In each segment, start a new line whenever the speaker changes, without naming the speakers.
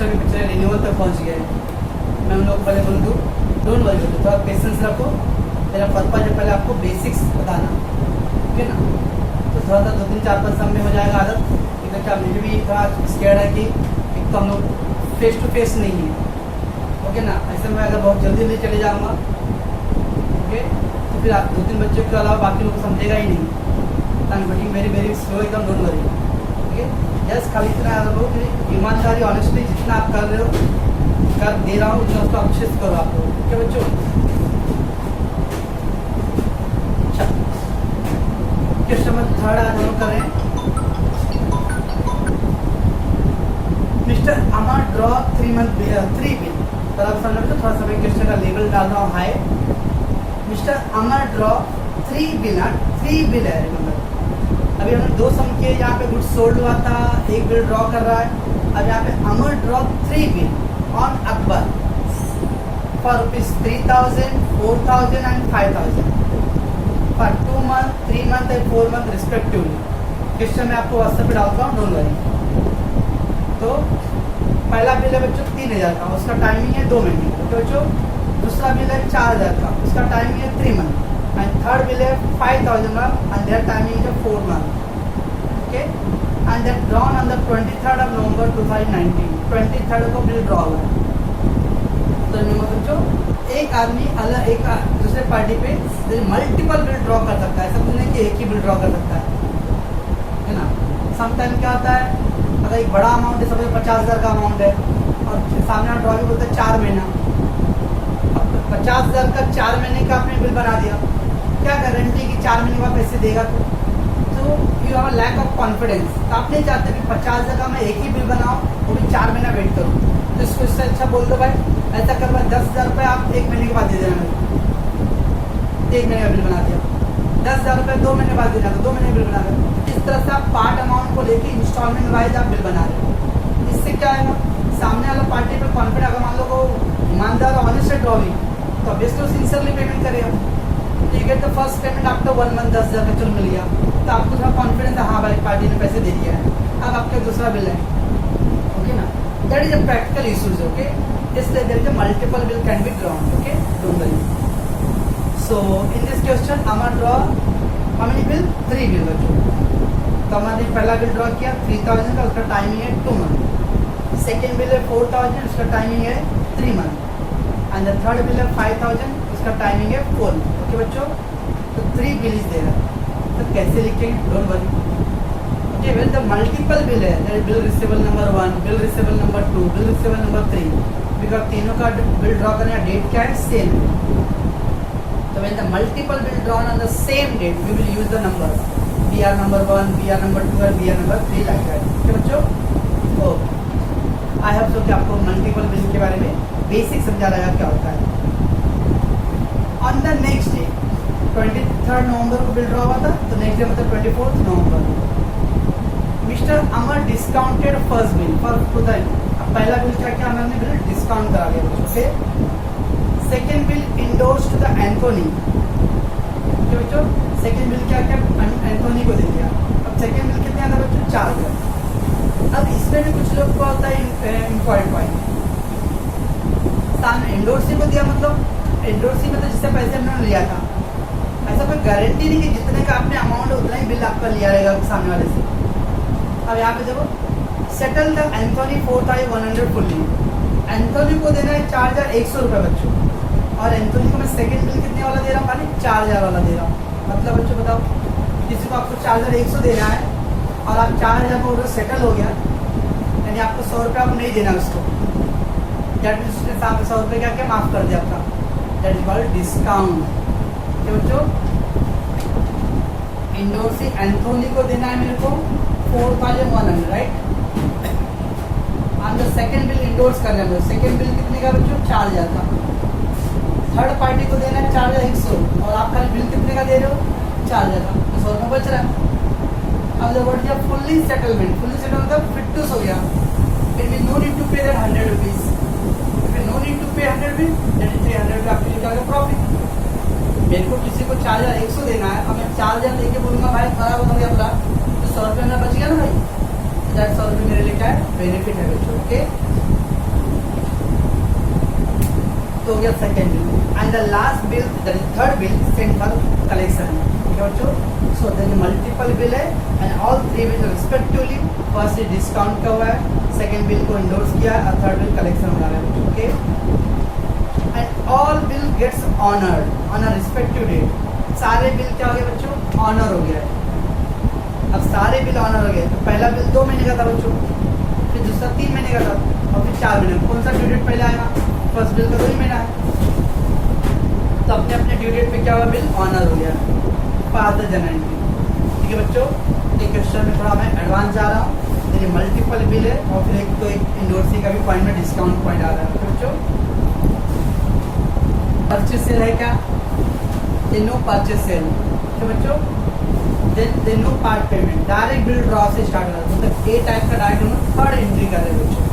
Semester के पिछले renewal तक पहुंच गए। मैं उन लोग को पहले बोल दूँ डोंट वरी, थोड़ा पेशेंस रखो। मेरा पर्पज है पहले आपको बेसिक्स बताना, ठीक है ना। तो थोड़ा सा 2 3 4 5 सब में हो जाएगा आदत, क्योंकि आप मुझे भी थोड़ा स्केर्ड है कि एक तो हम लोग फेस टू फेस नहीं है, ओके ना। ऐसे में अगर बहुत जल्दी जल्दी चले जाऊँगा, ओके, तो फिर आप 2 3 बच्चों के अलावा बाकी लोग समझेगा ही नहीं। बटिंग वेरी वेरी स्लो एकदम, डोंट वरी, ठीक है। जस्ट खाली इतना याद रखो कि ईमानदारी ऑनेस्टली जितना आप कर रहे हो, कर दे रहा हूँ उतना उसको अच्छे से करो आप लोग, ठीक है बच्चों। अच्छा, क्वेश्चन नंबर 3 आज हम कर रहे हैं। मिस्टर अमर ड्रॉ 3 बिल। तो आप समझ लो, थोड़ा सा मैं क्वेश्चन का लेवल डाल रहा हूँ हाई। मिस्टर अमर ड्रॉ 3 बिल, 3 बिल है रिमेंबर। अभी हमने 2 सम किए, यहाँ पे गुड्स सोल्ड हुआ था, 1 बिल ड्रॉ कर रहा है। अब यहाँ पे Amar draw 3 bill on Akbar for ₹3000, 4000 and 5000 for 2 month, 3 month and 4 month respectively. Question मैं आपको व्हाट्सएप पे डालता हूँ, डोंट वरी। तो पहला बिल है बच्चों 3000 का, उसका टाइमिंग है 2 महीने, तो बच्चों दूसरा बिल है 4000 का, उसका टाइमिंग है 3 month, एंड थर्ड बिल है 5000 का एंड देयर टाइमिंग है 4 month, okay. And that drawn on the 23rd of November 2019, 23rd को बिल ड्रॉ हुआ है। तो रिमेंबर बच्चों, एक आदमी अलग एक दूसरे पार्टी पे मल्टीपल बिल ड्रॉ कर सकता है, ऐसा कुछ नहीं कि एक ही बिल ड्रॉ कर सकता है ना। समटाइम क्या होता है, अगर एक बड़ा अमाउंट है, समझो 50,000 का अमाउंट है और सामने ड्रॉ भी बोलते हैं 4 महीना, अब 50,000 का 4 महीने का आपने बिल बना दिया, क्या गारंटी कि 4 महीने के बाद पैसे देगा? तो you have lack of confidence. तो आप नहीं चाहते कि 50,000 का मैं एक ही बिल बनाऊँ, वो भी 4 महीना वेट करूँ। तो इसको इससे अच्छा बोल दो भाई, ऐसा कर भाई 10,000 रुपये आप 1 महीने के बाद दे देना, 1 महीने का बिल बना दिया। 10,000 रुपये 2 महीने बाद देना, तो 2 महीने बिल बना रहे। इस तरह से आप पार्ट अमाउंट को लेके इंस्टॉलमेंट वाइज आप बिल बना रहे हो। इससे क्या है ना, सामने वाला पार्टी पे कॉन्फिडेंस, अगर मान लो को ईमानदार ऑनेस्ट है ड्रॉइंग, तो ऑब्वियसली वो सिंसियरली पेमेंट करेगा। ठीक है, तो फर्स्ट पेमेंट आफ्टर 1 month 10,000 का चल मिल गया, तो आपको थोड़ा कॉन्फिडेंस है, हाँ भाई पार्टी ने पैसे दे दिया है। अब आपका दूसरा बिल है, ओके ना। That is a practical issues, okay. इसलिए there is a multiple bill can be drawn, okay, don't worry. So in this question Amar draw how many bill? 3 bill बच्चों। तो हमारे पहला बिल ड्रॉ किया 3000 का, उसका टाइमिंग है 2 month। सेकेंड बिल है 4000, उसका टाइमिंग है 3 month। And the third bill है 5000, उसका टाइमिंग है 4 month, ओके बच्चों। तो 3 बिल इज देयर। तो कैसे लिखेंगे? Don't worry, okay. Well the multiple bill है, bill receivable number 1, bill receivable number 2, bill receivable number 3, because तीनों का बिल ड्रॉ करने का डेट क्या है? Same. So when the multiple will drawn on the same date, we will use the number BR number 1, BR number 2 और BR number 3 like that, ठीक है बच्चों। ओके, आई होप सो कि आपको मल्टीपल बिल के बारे में बेसिक समझा रहेगा क्या होता है। On the next day 23rd नवंबर को बिल ड्रॉ हुआ था, तो नेक्स्ट डे मतलब 24th November. Mister Amar discounted first bill for 2000। अब पहला बिल क्या किया हमने? बिल डिस्काउंट करा दिया, okay. Second bill endorse to the Anthony, ठीक है बच्चों। सेकेंड बिल क्या क्या एंथोनी को दे दिया। अब सेकेंड बिल कितने आता है बच्चों? 4,000। अब इसमें भी कुछ लोग को होता है इम्पॉर्टेंट पॉइंट, सामने इंडोर्सी को दिया, मतलब इंडोर्सी मतलब जिससे पैसे हमने लिया था, ऐसा कोई गारंटी नहीं कि जितने का आपने अमाउंट है उतना ही बिल आपका लिया रहेगा सामने वाले से। अब यहाँ पे देखो, settle the Anthony 4100 fully. Anthony को देना है 4100 रुपये बच्चों, और एंथोनी को मैं सेकंड बिल कितने वाला दे रहा हूँ? खाली 4000 वाला दे रहा हूँ। मतलब बच्चों बताओ, किसी को आपको 4100 देना है और आप 4000 को ऑर्डर सेटल हो गया, यानी आपको 100 रुपये आपको नहीं देना उसको। दैट मीन्स उसके साथ 100 रुपये क्या क्या माफ़ कर दिया आपका, दैट इज कॉल्ड डिस्काउंट, ठीक है बच्चों। इंडोर्सी एंथोनी को देना है मेरे को 4100, right. On the second bill endorse करना है, सेकंड बिल कितने का बच्चों? 4000 का। थर्ड पार्टी को देना है 4100, और आप खाली बिल कितने का दे रहे हो? 4000 का, तो 100 रुपये बच रहा है। अब जब वर्ड किया फुल्ली सेटलमेंट, फुल्ली सेटलमेंट मतलब फिटनेस हो गया, it mean no need to pay that 100 rupees, no need to pay 100 rupees, that is 300 रुपये आपके लिए क्या प्रॉफिट। मेरे को किसी को 4100 देना है, अब मैं 4000 लेके बोलूँगा भाई खराब हो गया पूरा, तो 100 रुपये मेरा बच गया ना भाई, 100 रुपये मेरे लिए क्या है? बेनिफिट है बच्चों, ओके। तो हो गया second bill and the last bill that is third bill send for collection. ठीक है बच्चों, सो देन मल्टीपल बिल है and all three bill respectively first discount का हुआ है, सेकेंड बिल को इंडोर्स किया है और थर्ड बिल कलेक्शन हो रहा है। Okay, and all bill gets honoured on a respective date. सारे बिल क्या हो गए बच्चों, ऑनर हो गया है। अब सारे बिल ऑनर हो गए, तो पहला बिल 2 महीने का था बच्चों, फिर दूसरा 3 महीने का था और फिर 4 महीने। कौन सा ड्यू डेट पहले आएगा, फर्स्ट बिल का 2 ही महीना है, तो अपने अपने ड्यू डेट पे क्या हुआ, बिल ऑनर हो गया, पास द जनरल एंट्री। ठीक है बच्चों, एक क्वेश्चन में थोड़ा मैं एडवांस जा रहा हूँ। देखिए मल्टीपल बिल है और फिर एक तो एक इंडोर्सी का भी पॉइंट में डिस्काउंट पॉइंट आ रहा है। तो बच्चों परचेज सेल है क्या, नो परचेज सेल। तो बच्चों then no part payment, direct bill draw से स्टार्ट हो रहा है, मतलब ए टाइप का डायरेक्ट हम थर्ड एंट्री कर रहे हैं बच्चों।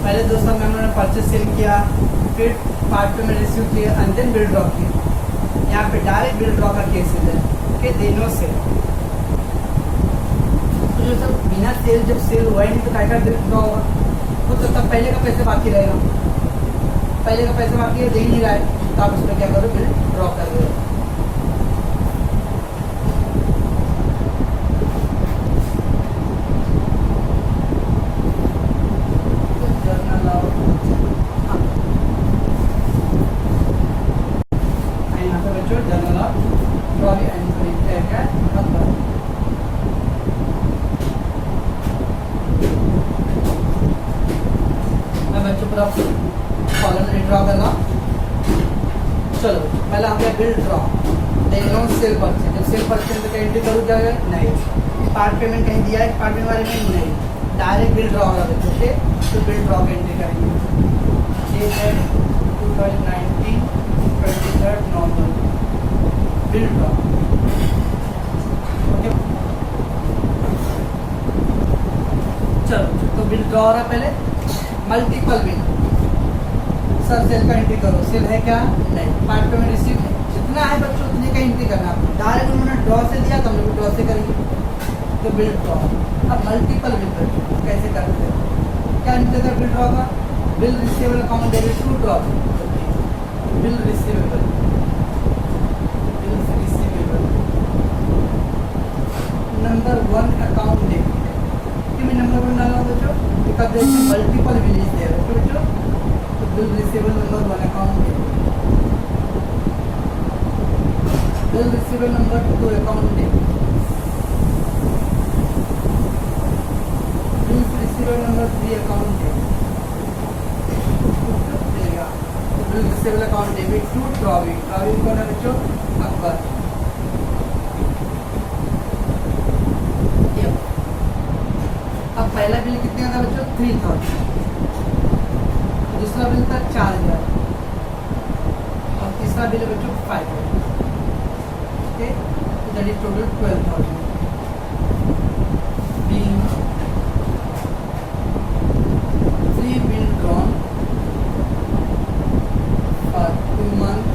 पहले 200 में हमने परचेज सेल किया, फिर पार्ट पेमेंट रिसीव किया एंड देन बिल ड्रॉ किया। यहाँ पे डायरेक्ट बिल ड्रॉ का केसेस है। ओके, दे नो सेल, तो जो सब बिना सेल जब सेल हुआ ही नहीं तो क्या बिल ड्रॉ होगा, वो तो तब पहले का पैसे बाकी रहेगा, पहले का पैसा बाकी है, दे ही नहीं रहा है, तो आप उसमें क्या करो, बिल ड्रॉ कर रहे हो। कॉलम ड्रॉ करना। चलो पहला हो गया bill draw, then no sale purchase. जब सेल परचेज तो एंट्री करूँ क्या है, नहीं। पार्ट पेमेंट कहीं दिया है, पार्ट पेमेंट वाले में नहीं, डायरेक्ट बिल ड्रॉ हो रहा है बच्चे, तो बिल ड्रॉ की एंट्री करेंगे। ये है 2019 23 नवंबर बिल ड्रॉ। ओके, चलो तो बिल ड्रॉ हो रहा है। पहले मल्टीपल बिल, सर सेल का एंट्री करो, सेल है क्या, नहीं। पार्ट पेमेंट रिसीव है, जितना है बच्चों उतने का एंट्री करना है। डायरेक्ट उन्होंने ड्रॉ से दिया तो हम लोग ड्रॉ से करेंगे, तो बिल ड्रॉ। अब मल्टीपल बिल कैसे करते हैं, क्या एंट्री करते बिल ड्रॉ का, bill receivable account debit to draw, bill receivable, bill receivable number 1 account debit. क्यों मैं नंबर 1 डाला हूँ बच्चों, because multiple bill is there बच्चों, तो bill receivable number 1 account debit, bill receivable number 2 account debit, bill receivable number 3 account debit, bill receivable account debit to drawing. Drawing कौन है बच्चों, अकबर। अब पहला बिल कितने का था बच्चों, 3000, दूसरा बिल था 4000 और तीसरा बिल है बच्चों 5000। ओके, तो that is total 12000। being 3 bill drawn for 2 months,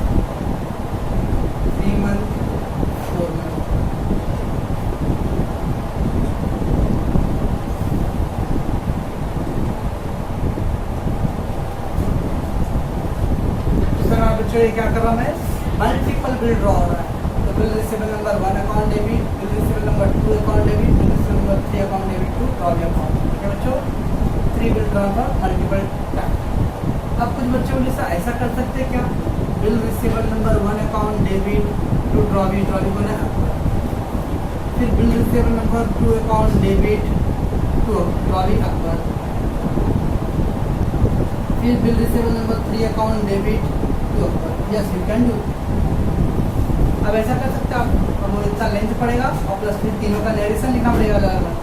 3 months, 4 months. बच्चों ये क्या कर रहा है, मल्टीपल बिल ड्रॉ हो रहा है। तो bill receivable number 1 account debit, bill receivable number 2 account debit, bill receivable number 3 account debit to draw account. ठीक है बच्चों, 3 बिल ड्रॉ का मल्टीपल टाइम। अब कुछ बच्चों ऐसा कर सकते हैं क्या, bill receivable number 1 account debit to draw को ना, फिर bill receivable number 2 account debit to draw Akbar, फिर bill receivable number 3 account debit to Akbar. Yes you can do. अब ऐसा कर सकते हो आप, और वो इतना लेंथ पड़ेगा और प्लस फिर तीनों का नरेशन लिखना पड़ेगा अलग अलग।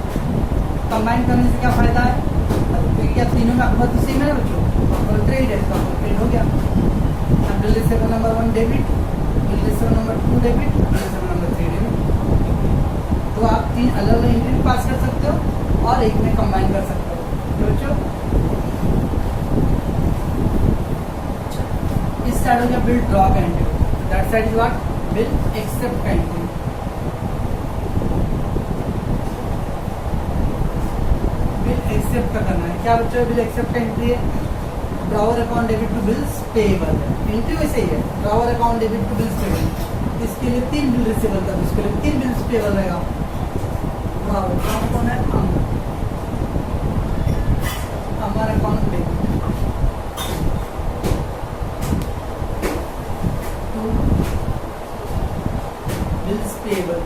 कंबाइन करने से क्या फ़ायदा है, क्योंकि क्या तीनों का अकबर तो सेम है ना बच्चों, अकबर ट्रेड है, तो अकबर ट्रेड हो गया। अब bill receivable number 1 debit, bill receivable number 2 debit, bill receivable number 3 debit. तो आप 3 अलग अलग एंट्री पास कर सकते हो और एक में कंबाइन कर सकते हो। तो बच्चों इस साइड हो गया बिल ड्रॉ का entry, that side is what, bill accept का एंट्री। बिल एक्सेप्ट का करना है क्या बच्चों, बिल एक्सेप्ट का एंट्री है, drawer account debit to bills payable है, इंटू ऐसे ही है, drawer account debit to bills payable, इसके लिए 3 बिल रिसीवेबल था, इसके लिए 3 बिल्स पेएबल रहेगा। ड्रॉवर कौन है? Amar account debit to bills payable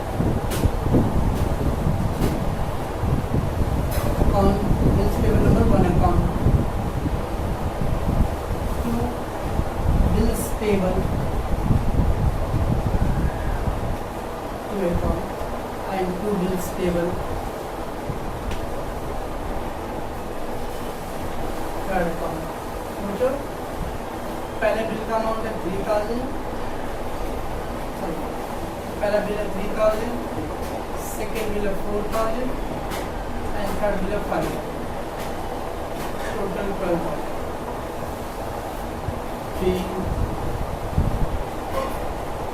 account, bills payable number 1 account to bills payable to account and 2 bills payable, third account। समझो, पहले बिल का अमाउंट है 3000, पहला बिल है 3000, सेकेंड बिल है 4000 एंड थर्ड बिल है 5000, total 12,000।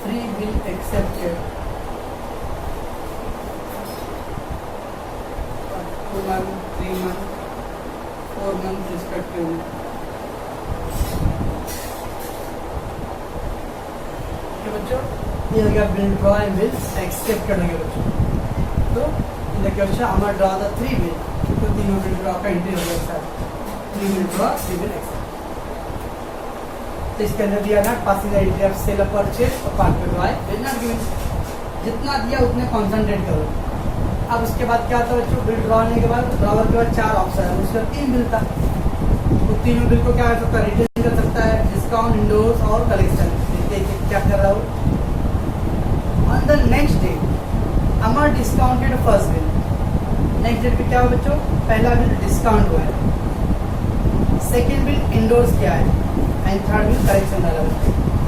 3 bill accepted, 2 month, 3 month, 4 month respectively। ठीक है बच्चों, ये हो गया bill draw and bill accept करने के बच्चों। तो इन द क्वेश्चन हमारा ड्रॉ द 3 बिल, तो तीनों बिल ड्रॉ का एंट्री हो गया sir, 3 bill draw, 3 bill accept. तो इसके अंदर दिया ना passing the entry of sale of purchase और पार्ट पे ड्रॉ बिल नॉट गिवन, जितना दिया उतने कॉन्सेंट्रेट करो। अब उसके बाद क्या होता है बच्चों, बिल ड्रॉ होने के बाद ड्रॉवर के बाद 4 ऑप्शन है, उसका 3 बिल था, तो तीनों बिल को क्या कर सकता है, रिटर्न कर सकता है, डिस्काउंट, इंडोर्स और कलेक्शन। देखिए क्या कर रहा हूँ। On the next day Amar discounted first bill, next day पे क्या हुआ बच्चों, पहला बिल डिस्काउंट हुआ है, सेकेंड बिल इंडोर्स किया है एंड थर्ड बिल कलेक्शन डाला है।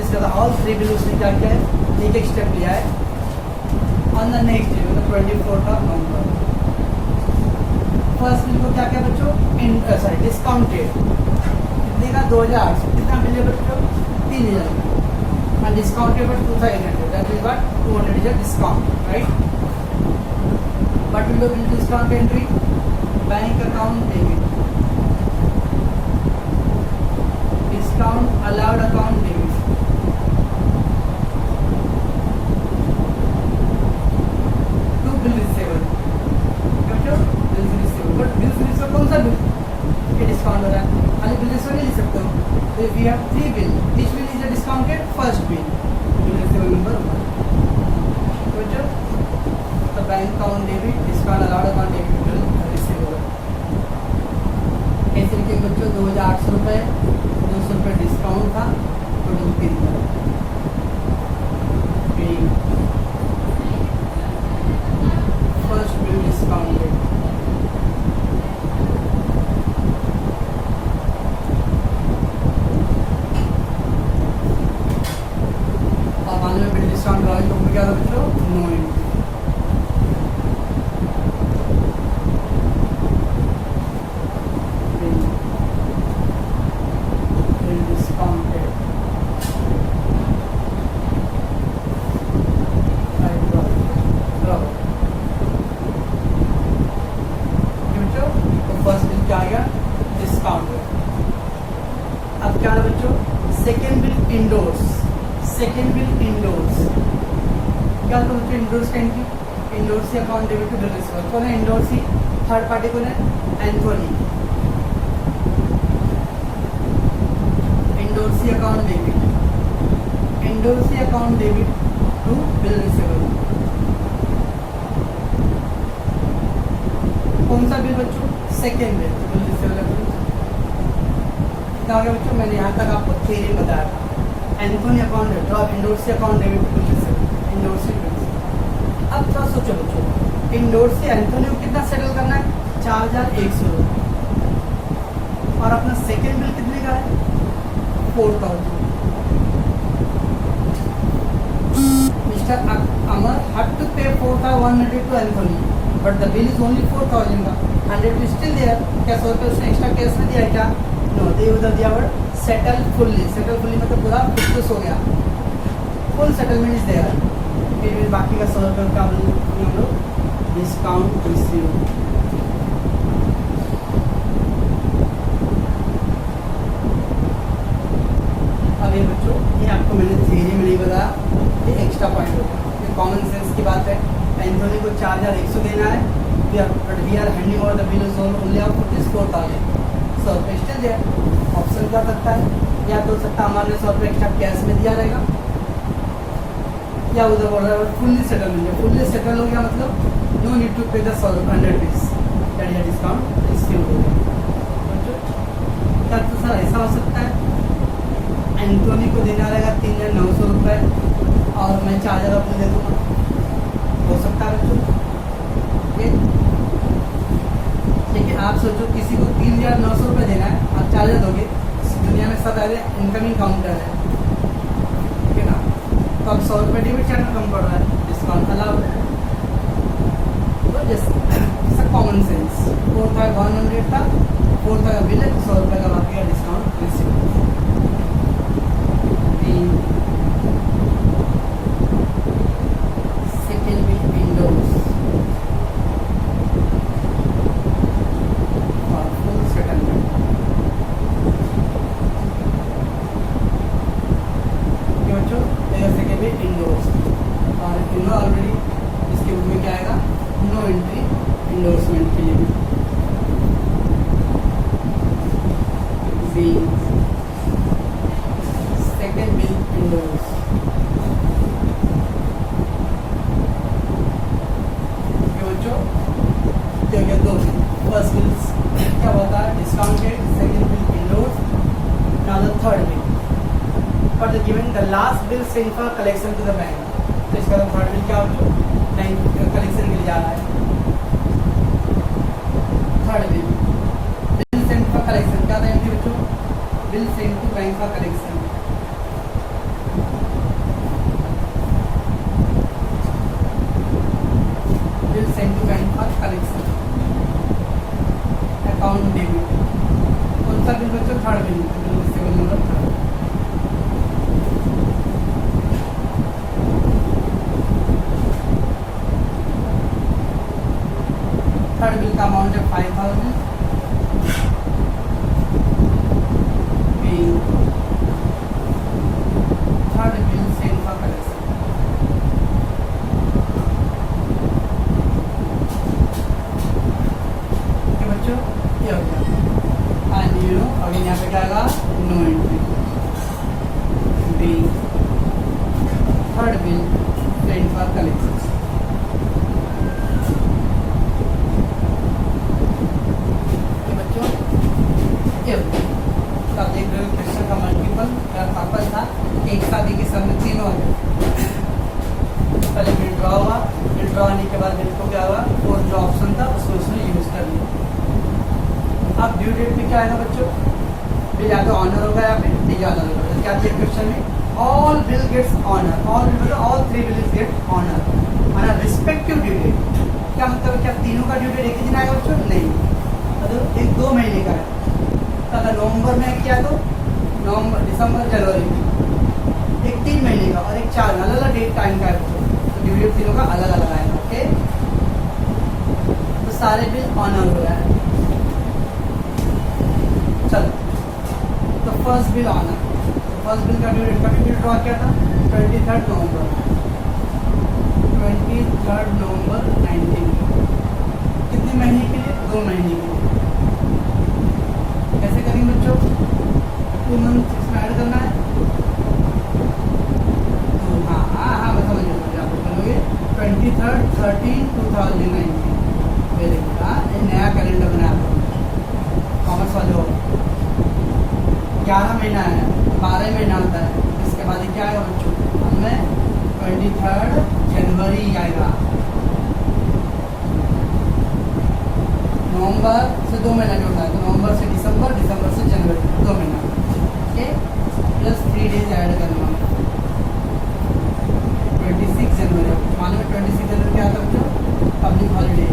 इसके बाद ऑल 3 बिल उसने क्या किया है, एक स्टेप लिया है। ऑन द नेक्स्ट डे मतलब 24 ऑफ नवंबर, फर्स्ट बिल को क्या किया बच्चों, सॉरी डिस्काउंटेड, कितने का 2008, कितना बिल है बच्चों, 3000 and discounted by 2800, that is what 200 is a discount, right? What will be discount entry, bank account debit, discount allowed account debit, bill receivable, समझो bill receivable, but bill receivable कौन सा bill, ये discount हो रहा है, खाली bill receivable नहीं लिख सकते हो। तो we have 3 bill, each bill is a discounted first bill, bill receivable number 1, समझो। तो bank account debit, discount allowed account debit, bill receivable. ऐसे लिखे बच्चों 2800 रुपये, 200 रुपये डिस्काउंट था, टोटल 3000। फर्स्ट बिल डिस्काउंटेड, और बाद में बिल डिस्काउंट का तो क्या था बच्चों, no entry. Bill discounted first bill क्या आ गया, डिस्काउंट। अब क्या है बच्चों, second bill endorse, second bill endorse क्या था बच्चों, इंडोर्स का entry, endorsee account debit to bill receivable, कौन है इंडोर्स, थर्ड पार्टी कौन है, Anthony, endorsee account debit, endorsee account debit to bill receivable. कौन सा बिल बच्चों, सेकेंड बिल, तो बिल रिसीवेबल क्या हो गया बच्चों, मैंने यहाँ तक आपको थ्योरी बताया था। Anthony account draw, endorsee account debit to bill receivable, endorsee bill. अब थोड़ा सोचो बच्चों, इंडोर्स से एंथोनी को कितना सेटल करना है, 4100 और अपना सेकेंड बिल कितने का है, 4000। Mister Amar had to pay 4100 to Anthony, but the bill is only 4000 का, 100 is still there। क्या 100 रुपये उसने एक्स्ट्रा कैश में दिया है क्या, नो, दे उधर दिया word settle fully, settle fully मतलब पूरा खुश हो गया, फुल सेटलमेंट इज देयर। फिर बाकी का 100 रुपये का हम लोग डिस्काउंट रिसीव। एंथोनी को 4100 देना है, we are handing over the bill only of rupees 4000। सौ रुपये स्टिल दिया, ऑप्शन क्या सकता है, या तो सकता हमारे 100 रुपये एक्स्ट्रा कैश में दिया रहेगा, या उधर बोल रहा है फुल्ली सेटलमेंट है। फुल्ली सेटल हो गया मतलब नो नीड टू पे the 100 rupees that is discount receive हो गया। क्या तो सर ऐसा हो सकता है, एंथोनी को देना रहेगा 3900 रुपये और मैं 4000 अपने दे दूँगा, हो सकता है बच्चों। लेकिन आप सोचो किसी को 3900 रुपये देना है, आप 4000 दोगे, इस दुनिया में सब ऐसे इनकमिंग काउंटर है, ठीक है ना। तो अब 100 रुपये डेबिट चार्ज कम पड़ रहा है, डिस्काउंट अलाउड है। तो जैसे कॉमन सेंस 4100 था, 4000 बिल है, 100 रुपये का बाकी का discount receive. Second bill Windows और फुल सेटलमेंट। बच्चों सेकेंड बिल विंडोज और इनो ऑलरेडी इसके रूप में क्या आएगा, नो एंट्री इंडोर्समेंट के लिए भी। सेकेंड बिल विंडोज बच्चों क्या दो फर्स्ट बिल क्या होता है discounted, second bill windows, now the third bill for the given the last bill send for collection to the bank. तो इसका थर्ड बिल क्या हो, बैंक कलेक्शन के लिए जा रहा है। Third bill bill send for collection क्या था बच्चों, bill send to bank for collection. Bill send to bank for collection, account debit. कौन सा बिल बच्चों, third bill, civil number third. Third bill का अमाउंट है 5000। Third bill send for collection. Okay बच्चों, ये हो गया। एंड यू नो अभी यहाँ पे क्या आएगा, no entry. B third bill send for collection. Question का मल्टीपल पर्पज था, एक साथ एक ही सामने तीनों आ गए। पहले बिल ड्रॉ हुआ, बिल ड्रॉ होने के बाद बिल को क्या हुआ, और जो ऑप्शन था उसको उसने यूज कर लिया। अब ड्यू डेट पे क्या आएगा बच्चों, बिल या तो ऑनर होगा या फिर डिसऑनर होगा। क्या दिया क्वेश्चन में, all bill gets honour, all three bill get honour माना रिस्पेक्टिव ड्यू डेट। क्या मतलब, क्या तीनों का ड्यू डेट एक ही दिन आएगा बच्चों, नहीं, मतलब एक 2 महीने का है। अगर नवंबर में किया तो नवंबर, दिसंबर, जनवरी, एक 3 महीने का और एक 4 अलग अलग डेट टाइम का है, तो ड्यू डेट तीनों का अलग अलग आएगा। ओके, तो सारे बिल ऑनर हो रहा है। चलो, तो first bill honour, first bill का ड्यू डेट कभी बिल ड्रॉ किया था 23 नवंबर 19 कितने महीने के लिए, 2 महीने के लिए। कैसे करेंगे बच्चों, 2 मंथ इसमें ऐड करना है। तो हाँ मैं समझ गया, आप बोलोगे 23/13/2019। Very good. एक नया कैलेंडर बनाया कॉमर्स वाले हो, 11 महीना है, 12 महीना होता है। इसके बाद क्या आएगा बच्चों, हमें 23 जनवरी आएगा। नवंबर से 2 महीना जो होता है, तो नवंबर से दिसंबर, दिसंबर से जनवरी, 2 महीना। ओके, प्लस 3 डेज ऐड करना। 26 जनवरी, मालूम है 26 जनवरी क्या आता है, पब्लिक हॉलीडे।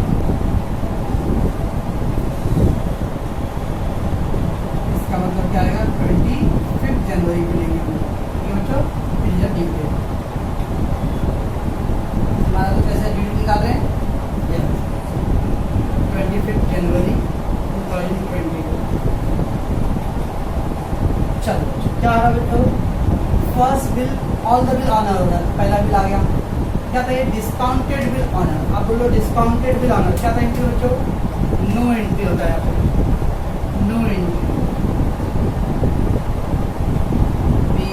इसका मतलब क्या आएगा, 25 जनवरी को लेंगे बच्चों, ड्यू डेट। हमारा तो कैसे ड्यू डेट निकाल रहे हैं, 25 जनवरी 2020। चलो क्या आ रहा बेटा, first bill, all the bill honour हो रहा है। पहला बिल आ गया, क्या था ये डिस्काउंटेड बिल ऑनर। आप बोलो डिस्काउंटेड बिल ऑनर क्या था एंट्री बच्चों, नो एंट्री होता है यहाँ पे, no entry. B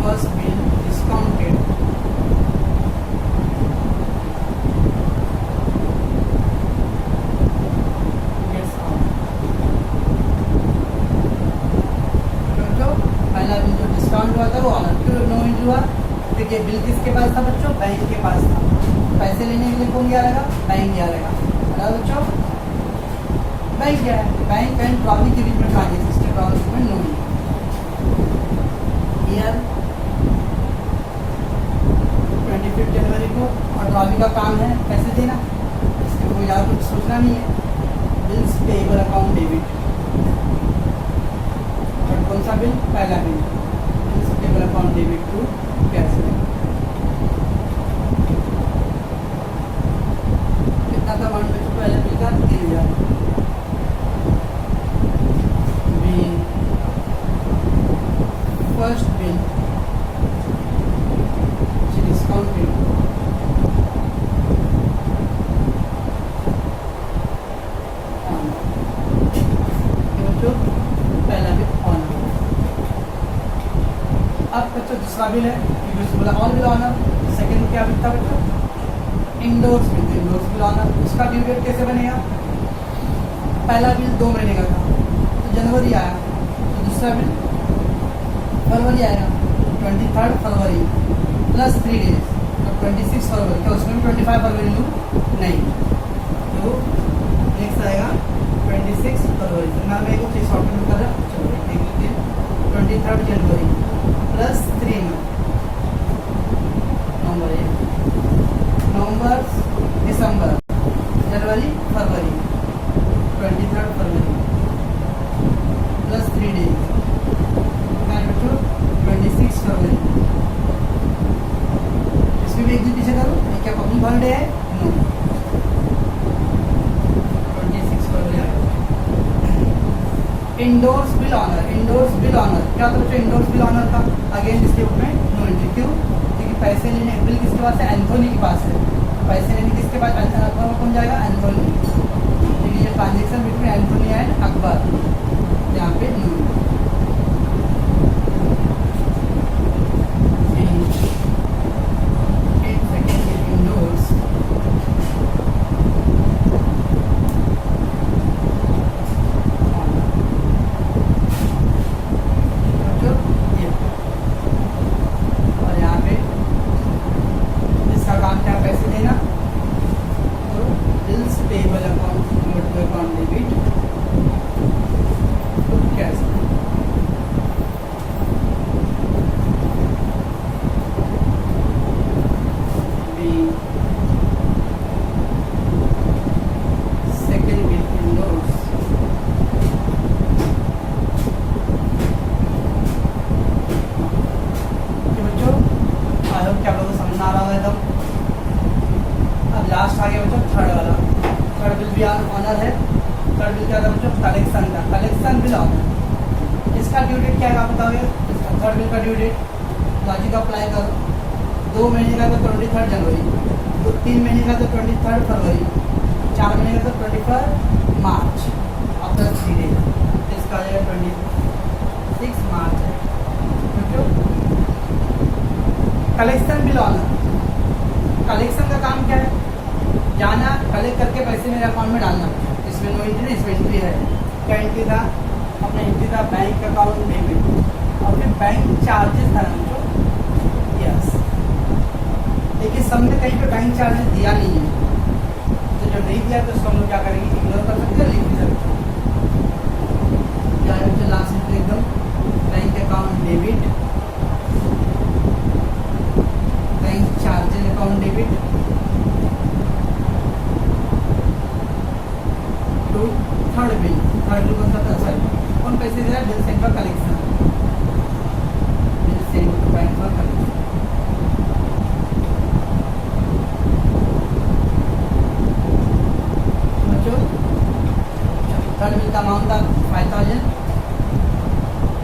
first bill discounted discount हुआ था वो ऑनर, क्यों नो एंट्री हुआ, देखिए बिल किसके पास था बच्चों, बैंक के पास था। पैसे लेने के लिए कौन गया रहेगा, बैंक गया रहेगा, है बच्चों, बैंक गया है। बैंक एंड ट्रॉली के बीच में ट्रांजेक्शन ट्रांसफर नो ईयर 25 जनवरी को, और ट्रॉली का काम है पैसे देना, इसके कोई ज़्यादा कुछ सोचना नहीं है। बिल्स पेएबल अकाउंट डेबिट, और कौन सा बिल, पहला bill bills payable account debit to cash. कितना था अमाउंट में पहले बिल का 3000। B first bill discount bill पहला बिल ऑनर। अब बच्चों दूसरा बिल है, बोला ऑल बिल ऑनर। सेकंड क्या बिल था बच्चों, endorse bill, endorsee bill honour. उसका ड्यू डेट कैसे बनेगा, पहला बिल 2 महीने का था तो जनवरी आया, तो दूसरा बिल फरवरी आएगा, 23 फरवरी प्लस 3 डेज, तो 26 फरवरी, क्या उसमें भी 25 फरवरी लूँ, नहीं, तो नेक्स्ट आएगा 26 फरवरी। तो मैं मेरे को चीज़ शॉर्ट में कर रहा हूँ, चलो देख लीजिए, 23 जनवरी प्लस 3 नवंबर, नवंबर दिसंबर जनवरी फरवरी, 23 फरवरी प्लस 3 डेज, 26 फरवरी। इसमें भी एक दिन पीछे करो, क्या पब्लिक हॉलीडे है, नो, 26 फरवरी। Endorse bill honour, endorse bill honour क्या था बच्चों, इंडोर्स बिल ऑनर का अगेन इसके में नो एंट्री, क्यों, क्योंकि पैसे लेने बिल किसके पास है, एंथोनी के पास है, पैसे लेने किसके पास, कौन जाएगा, एंथोनी, ठीक है, ये transaction between Anthony and Akbar, यहाँ पे नो। लास्ट आ गया बच्चों थर्ड वाला, थर्ड बिल भी ऑनर है। थर्ड बिल क्या था बच्चों, कलेक्शन का, कलेक्शन बिल ऑनर। इसका ड्यू डेट क्या है आप बताओगे, थर्ड बिल का ड्यू डेट लॉजिक अप्लाई करो, 2 महीने का तो 23 जनवरी, 3 महीने का तो 23 फरवरी, 4 महीने का तो 21 मार्च, आफ्टर 3 डेज, इसका आ जाएगा 26 मार्च है। कलेक्शन बिल ऑनर, कलेक्शन का काम क्या है, जाना कलेक्ट करके पैसे मेरे अकाउंट में डालना, इसमें नो एंट्री, इसमें एंट्री है। क्या एंट्री था, अपना एंट्री था बैंक अकाउंट डेबिट, और फिर बैंक चार्जेस था जो, यस, लेकिन सबने कहीं पे बैंक चार्जेस दिया नहीं है, तो जब नहीं दिया तो सब लोग क्या करेंगे, इग्नोर कर सकते हैं, लिख भी सकते हैं। क्या है बच्चों, लास्ट में एकदम bank account debit, bank charges account debit to third bill, third bill कौन सा था, सॉरी कौन पैसे दे रहा है, bill send for collection, bill send to bank for collection. बच्चों थर्ड बिल का अमाउंट था 5000,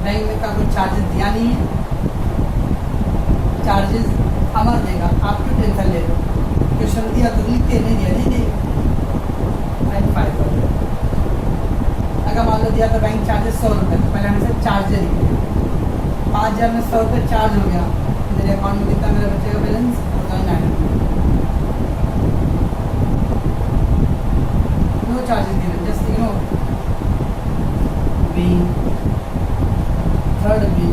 बैंक का कोई चार्जेस दिया नहीं है, चार्जेस अमर 5,000 में 100 रुपये चार्ज हो गया, मेरे अकाउंट में कितना मेरे बच्चे का balance 4,900। No charges given, just ignore. B, third B,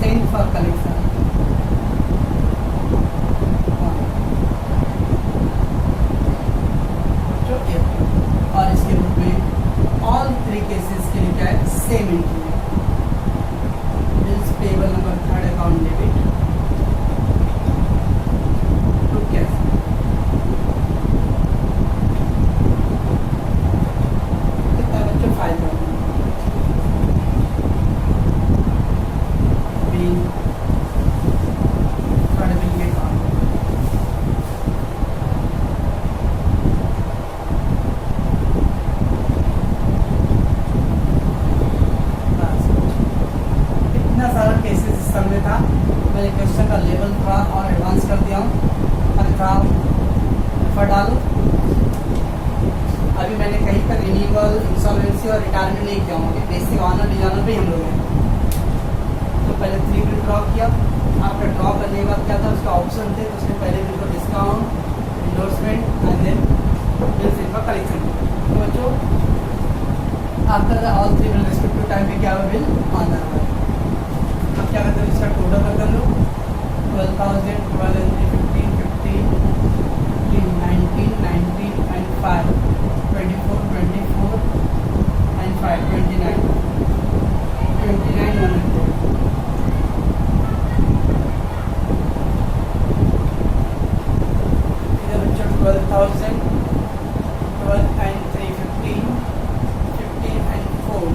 send for collection. और इसके रूप में ऑल 3 केसेस के लिए क्या है, सेम एंट्री है। Bills payable number third account debit to cash. कितना बच्चों 5,000। बिल थर्ड बिल के अकाउंट सारा केसेस सिस्टम में था। मैंने क्वेश्चन का लेवल थोड़ा और एडवांस कर दिया हूँ, और थोड़ा एफर्ट डालो। अभी मैंने कहीं पर रिन्यूअल, इंसॉल्वेंसी और रिटायरमेंट नहीं किया हूँ, बेसिक ऑनर डिजाइनर पे हम लोग हैं। तो पहले 3 बिल ड्रॉ किया, आपका ड्रॉ करने के बाद क्या था, उसका ऑप्शन थे, तो उसने पहले बिल को discount, endorsement and then bills इनका कलेक्शन। तो बच्चों after all 3 bill respective time पे क्या हुआ, बिल आना है। अब क्या करते हैं, इसका टोटल करते हैं हम लोग 12,000, 12, 15, 15, 19, 19 and 5, 24, 24 and 5, 29, 29 100। इधर बच्चों 12,000, 12 and 3, 15, 15 and 4,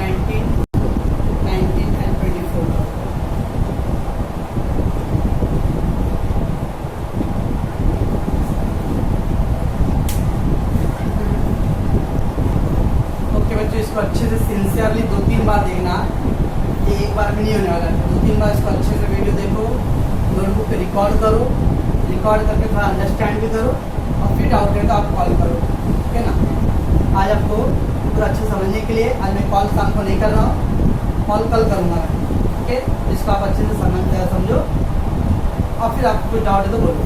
19 and 24। ओके बच्चों, इसको अच्छे से सिंसियरली 2-3 बार देखना, ये एक बार भी नहीं होने वाला है। 2-3 बार इसको अच्छे से वीडियो देखो, नोटबुक पे रिकॉर्ड करो, रिकॉर्ड करके थोड़ा अंडरस्टैंड भी करो, और फिर डाउट है तो आप कॉल करो, ठीक है ना। आज आपको पूरा अच्छे समझने के लिए आज मैं कॉल शाम को नहीं कर रहा हूँ, कॉल कल करूँगा, ठीक है। इसको आप अच्छे से समझो, और फिर आपको कोई डाउट है तो बोलो।